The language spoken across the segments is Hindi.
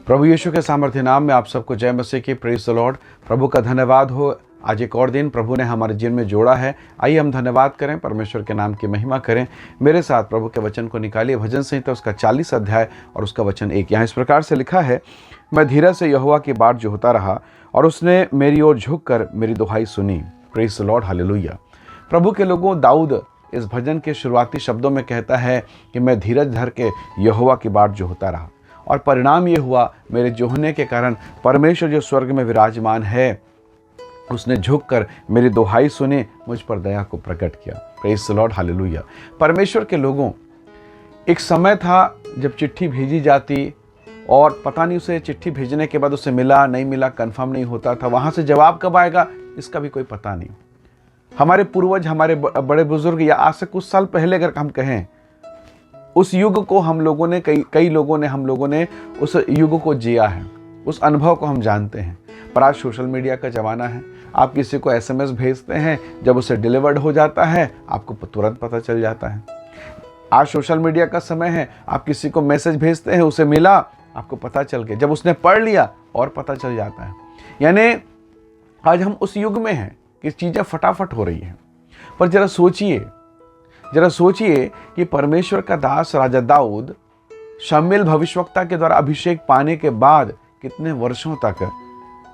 प्रभु यीशु के सामर्थ्य नाम में आप सबको जय मसीह की। Praise the Lord. प्रभु का धन्यवाद हो, आज एक और दिन प्रभु ने हमारे जीवन में जोड़ा है। आइए हम धन्यवाद करें, परमेश्वर के नाम की महिमा करें। मेरे साथ प्रभु के वचन को निकालिए। भजन संहिता उसका 40 अध्याय और उसका वचन 1। यहाँ इस प्रकार से लिखा है, मैं धीरज से यहोवा की बाट जोहता रहा और उसने मेरी ओर झुककर मेरी दुहाई सुनी। Praise the Lord, hallelujah. प्रभु के लोगों, दाऊद इस भजन के शुरुआती शब्दों में कहता है कि मैं धीरज धर के यहोवा की बाट जोहता रहा, और परिणाम ये हुआ, मेरे जोहने के कारण परमेश्वर जो स्वर्ग में विराजमान है उसने झुककर मेरी दुहाई सुने, मुझ पर दया को प्रकट किया। Praise the Lord, hallelujah. परमेश्वर के लोगों, एक समय था जब चिट्ठी भेजी जाती और पता नहीं उसे चिट्ठी भेजने के बाद उसे मिला नहीं मिला, कंफर्म नहीं होता था। वहाँ से जवाब कब आएगा इसका भी कोई पता नहीं। हमारे पूर्वज, हमारे बड़े बुजुर्ग, या आज से कुछ साल पहले अगर हम कहें, उस युग को हम लोगों ने कई लोगों ने हम लोगों ने उस युग को जिया है, उस अनुभव को हम जानते हैं। पर आज सोशल मीडिया का ज़माना है। आप किसी को SMS भेजते हैं, जब उसे डिलीवर्ड हो जाता है आपको तुरंत पता चल जाता है। आज सोशल मीडिया का समय है। आप किसी को मैसेज भेजते हैं, उसे मिला, आपको पता चल गया, जब उसने पढ़ लिया और पता चल जाता है। यानी आज हम उस युग में हैं कि चीज़ें फटाफट हो रही हैं। पर जरा सोचिए कि परमेश्वर का दास राजा दाऊद शमूएल भविष्यवक्ता के द्वारा अभिषेक पाने के बाद कितने वर्षों तक,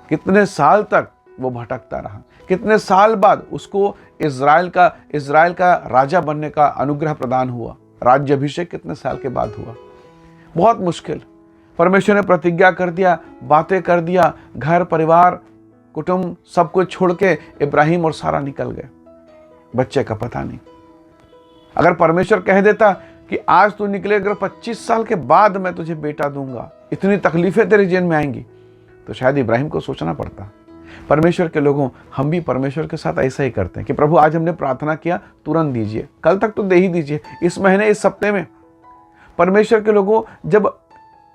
कितने साल तक वो भटकता रहा। कितने साल बाद उसको इज़राइल का राजा बनने का अनुग्रह प्रदान हुआ। राज्य अभिषेक कितने साल के बाद हुआ। बहुत मुश्किल। परमेश्वर ने प्रतिज्ञा कर दिया, बातें कर दिया, घर परिवार कुटुंब सब कुछ छोड़ के इब्राहिम और सारा निकल गए। बच्चे का पता नहीं। अगर परमेश्वर कह देता कि आज तू निकले, अगर 25 साल के बाद मैं तुझे बेटा दूंगा, इतनी तकलीफें तेरे जीवन में आएंगी, तो शायद इब्राहिम को सोचना पड़ता। परमेश्वर के लोगों, हम भी परमेश्वर के साथ ऐसा ही करते हैं कि प्रभु आज हमने प्रार्थना किया, तुरंत दीजिए, कल तक तो दे ही दीजिए, इस महीने, इस हफ्ते में। परमेश्वर के लोगों, जब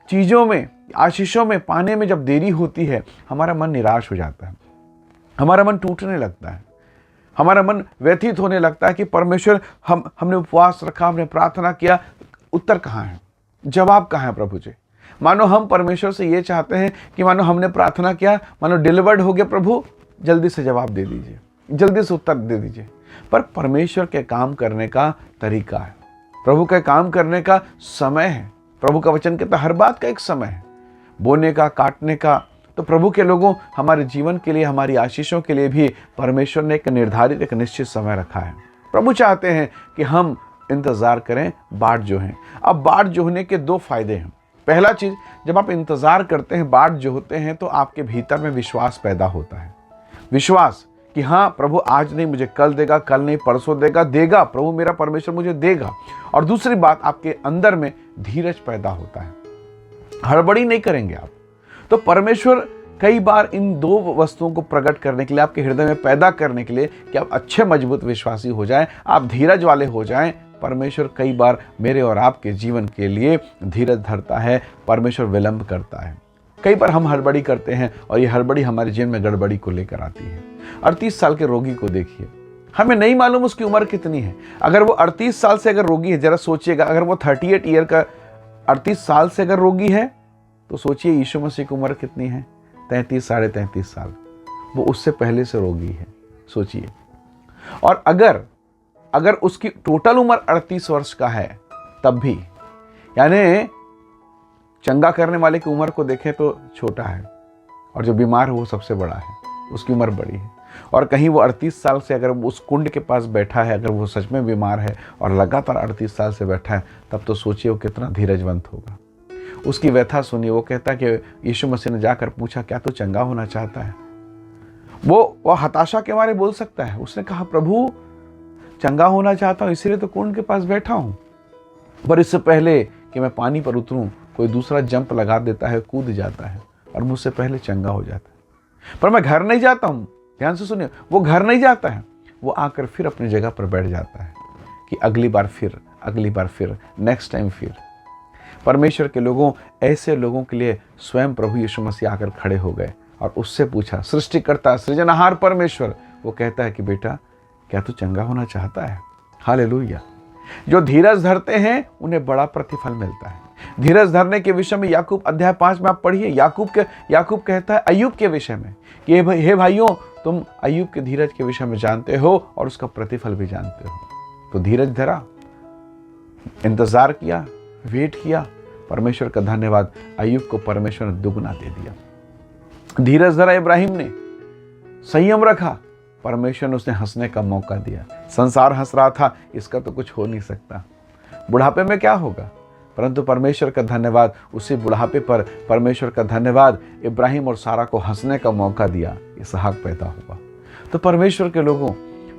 चीज़ों में, आशीषों में पाने में जब देरी होती है, हमारा मन निराश हो जाता है, हमारा मन टूटने लगता है, हमारा मन व्यथित होने लगता है कि परमेश्वर, हमने उपवास रखा, हमने प्रार्थना किया, उत्तर कहाँ है, जवाब कहाँ है प्रभु जी। मानो हम परमेश्वर से ये चाहते हैं कि मानो हमने प्रार्थना किया, मानो डिलीवर्ड हो गया, प्रभु जल्दी से जवाब दे दीजिए, जल्दी से उत्तर दे दीजिए। पर परमेश्वर के काम करने का तरीका है, प्रभु के काम करने का समय है। प्रभु का वचन कहता है हर बात का एक समय है, बोने का, काटने का। तो प्रभु के लोगों, हमारे जीवन के लिए, हमारी आशीषों के लिए भी परमेश्वर ने एक निर्धारित, एक निश्चित समय रखा है। प्रभु चाहते हैं कि हम इंतज़ार करें बाट जो है। अब बाट जोहने के 2 फायदे हैं। पहला चीज़, जब आप इंतज़ार करते हैं, बाट जोहते हैं, तो आपके भीतर में विश्वास पैदा होता है। विश्वास कि हाँ प्रभु आज नहीं, मुझे कल देगा, कल नहीं परसों देगा प्रभु, मेरा परमेश्वर मुझे देगा। और दूसरी बात, आपके अंदर में धीरज पैदा होता है, हड़बड़ी नहीं करेंगे आप। तो परमेश्वर कई बार इन 2 वस्तुओं को प्रकट करने के लिए, आपके हृदय में पैदा करने के लिए कि आप अच्छे मजबूत विश्वासी हो जाएं, आप धीरज वाले हो जाएं, परमेश्वर कई बार मेरे और आपके जीवन के लिए धीरज धरता है। परमेश्वर विलंब करता है। कई बार हम हड़बड़ी करते हैं और ये हड़बड़ी हमारे जीवन में गड़बड़ी को लेकर आती है। 38 साल के रोगी को देखिए, हमें नहीं मालूम उसकी उम्र कितनी है। अगर वो 38 साल से अगर रोगी है, जरा सोचिएगा, अगर वो 38 ईयर का 38 साल से अगर रोगी है, तो सोचिए यीशु मसीह की उम्र कितनी है, 33, साढ़े 33 साल। वो उससे पहले से रोगी है, सोचिए। और अगर उसकी टोटल उम्र 38 वर्ष का है, तब भी, यानी चंगा करने वाले की उम्र को देखें तो छोटा है, और जो बीमार है वो सबसे बड़ा है, उसकी उम्र बड़ी है। और कहीं वो 38 साल से अगर उस कुंड के पास बैठा है, अगर वो सच में बीमार है और लगातार 38 साल से बैठा है, तब तो सोचिए वो कितना धीरजवंत होगा। उसकी व्यथा सुनिए। वो कहता है कि यीशु मसीह ने जाकर पूछा, क्या तू चंगा होना चाहता है? वो हताशा के मारे बोल सकता है। उसने कहा, प्रभु चंगा होना चाहता हूँ, इसीलिए तो कुंड के पास बैठा हूँ, पर इससे पहले कि मैं पानी पर उतरूं, कोई दूसरा जंप लगा देता है, कूद जाता है और मुझसे पहले चंगा हो जाता है। पर मैं घर नहीं जाता हूँ। ध्यान से सुनिए, वो घर नहीं जाता है, वो आकर फिर अपनी जगह पर बैठ जाता है कि अगली बार फिर, नेक्स्ट टाइम फिर। परमेश्वर के लोगों, ऐसे लोगों के लिए स्वयं प्रभु यीशु मसीह आकर खड़े हो गए और उससे पूछा, सृष्टिकर्ता, सृजनहार परमेश्वर, वो कहता है कि बेटा, क्या तू चंगा होना चाहता है? हालेलुया। जो धीरज धरते हैं उन्हें बड़ा प्रतिफल मिलता है। धीरज धरने के विषय में याकूब अध्याय 5 में आप पढ़िए, याकूब कहता है अय्यूब के विषय में कि हे भाइयों, तुम अय्यूब के धीरज के विषय में जानते हो और उसका प्रतिफल भी जानते हो। तो धीरज धरा, इंतजार किया, वेट किया, परमेश्वर का धन्यवाद, अय्यूब को परमेश्वर ने दुगना दे दिया। धीरज धरा इब्राहिम ने, संयम रखा, परमेश्वर ने उसने हंसने का मौका दिया। संसार हंस रहा था, इसका तो कुछ हो नहीं सकता, बुढ़ापे में क्या होगा, परंतु परमेश्वर का धन्यवाद, उसी बुढ़ापे पर परमेश्वर का धन्यवाद, इब्राहिम और सारा को हंसने का मौका दिया, इसहाक पैदा हुआ। तो परमेश्वर के लोगों,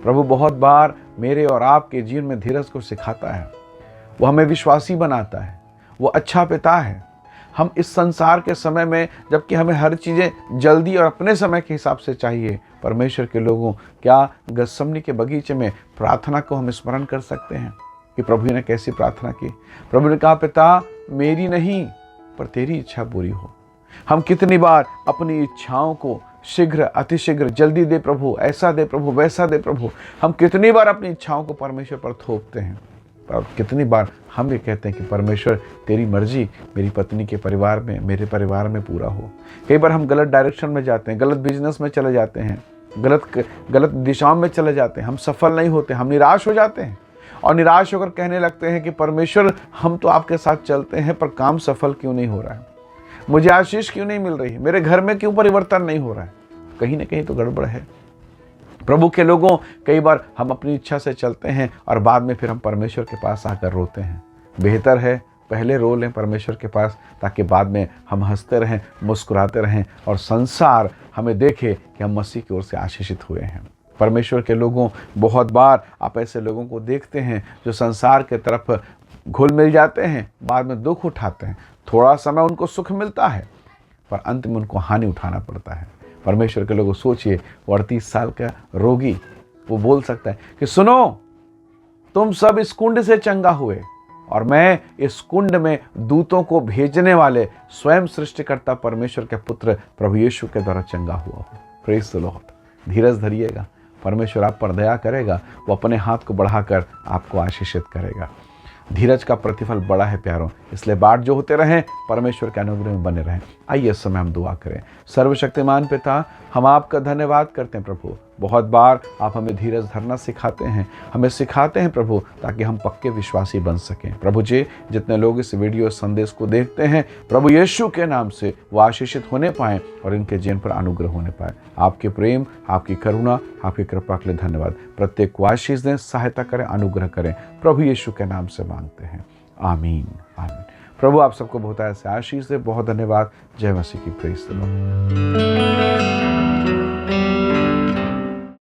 प्रभु बहुत बार मेरे और आपके जीवन में धीरज को सिखाता है। वो हमें विश्वासी बनाता है, वो अच्छा पिता है। हम इस संसार के समय में, जबकि हमें हर चीज़ें जल्दी और अपने समय के हिसाब से चाहिए, परमेश्वर के लोगों, क्या गतसमनी के बगीचे में प्रार्थना को हम स्मरण कर सकते हैं कि प्रभु ने कैसी प्रार्थना की। प्रभु ने कहा, पिता मेरी नहीं पर तेरी इच्छा पूरी हो। हम कितनी बार अपनी इच्छाओं को शीघ्र, अतिशीघ्र, जल्दी दे प्रभु, ऐसा दे प्रभु, वैसा दे प्रभु, हम कितनी बार अपनी इच्छाओं को परमेश्वर पर थोपते हैं। और कितनी बार हम ये कहते हैं कि परमेश्वर तेरी मर्जी मेरी पत्नी के परिवार में, मेरे परिवार में पूरा हो। कई बार हम गलत डायरेक्शन में जाते हैं, गलत बिजनेस में चले जाते हैं, गलत दिशाओं में चले जाते हैं, हम सफल नहीं होते, हम निराश हो जाते हैं और निराश होकर कहने लगते हैं कि परमेश्वर हम तो आपके साथ चलते हैं पर काम सफल क्यों नहीं हो रहा है, मुझे आशीष क्यों नहीं मिल रही है, मेरे घर में क्यों परिवर्तन नहीं हो रहा है, कहीं ना कहीं तो गड़बड़ है। प्रभु के लोगों, कई बार हम अपनी इच्छा से चलते हैं और बाद में फिर हम परमेश्वर के पास आकर रोते हैं। बेहतर है पहले रो लें परमेश्वर के पास, ताकि बाद में हम हंसते रहें, मुस्कुराते रहें और संसार हमें देखे कि हम मसीह की ओर से आशीषित हुए हैं। परमेश्वर के लोगों, बहुत बार आप ऐसे लोगों को देखते हैं जो संसार के तरफ घुल मिल जाते हैं, बाद में दुख उठाते हैं। थोड़ा समय उनको सुख मिलता है पर अंत में उनको हानि उठाना पड़ता है। परमेश्वर के लोगों, सोचिए, वो 38 साल का रोगी, वो बोल सकता है कि सुनो, तुम सब इस कुंड से चंगा हुए और मैं इस कुंड में दूतों को भेजने वाले स्वयं सृष्टिकर्ता परमेश्वर के पुत्र प्रभु यीशु के द्वारा चंगा हुआ हूँ। Praise the Lord. धीरज धरिएगा, परमेश्वर आप पर दया करेगा, वो अपने हाथ को बढ़ाकर आपको आशीषित करेगा। धीरज का प्रतिफल बड़ा है प्यारों, इसलिए बाट जो होते रहें, परमेश्वर के अनुग्रह में बने रहें। आइए इस समय हम दुआ करें। सर्वशक्तिमान पिता, हम आपका धन्यवाद करते हैं प्रभु, बहुत बार आप हमें धीरज धरना सिखाते हैं, हमें सिखाते हैं प्रभु, ताकि हम पक्के विश्वासी बन सकें। प्रभु जी, जितने लोग इस वीडियो संदेश को देखते हैं, प्रभु यीशु के नाम से वो आशीषित होने पाएँ और इनके जीवन पर अनुग्रह होने पाए। आपके प्रेम, आपकी करुणा, आपकी कृपा के लिए धन्यवाद। प्रत्येक को आशीष दें, सहायता करें, अनुग्रह करें, प्रभु यीशु के नाम से मांगते हैं, आमीन आमीन। प्रभु आप सबको बहुत ऐसे आशीष दे। बहुत धन्यवाद। जय मसीह की। Praise the Lord.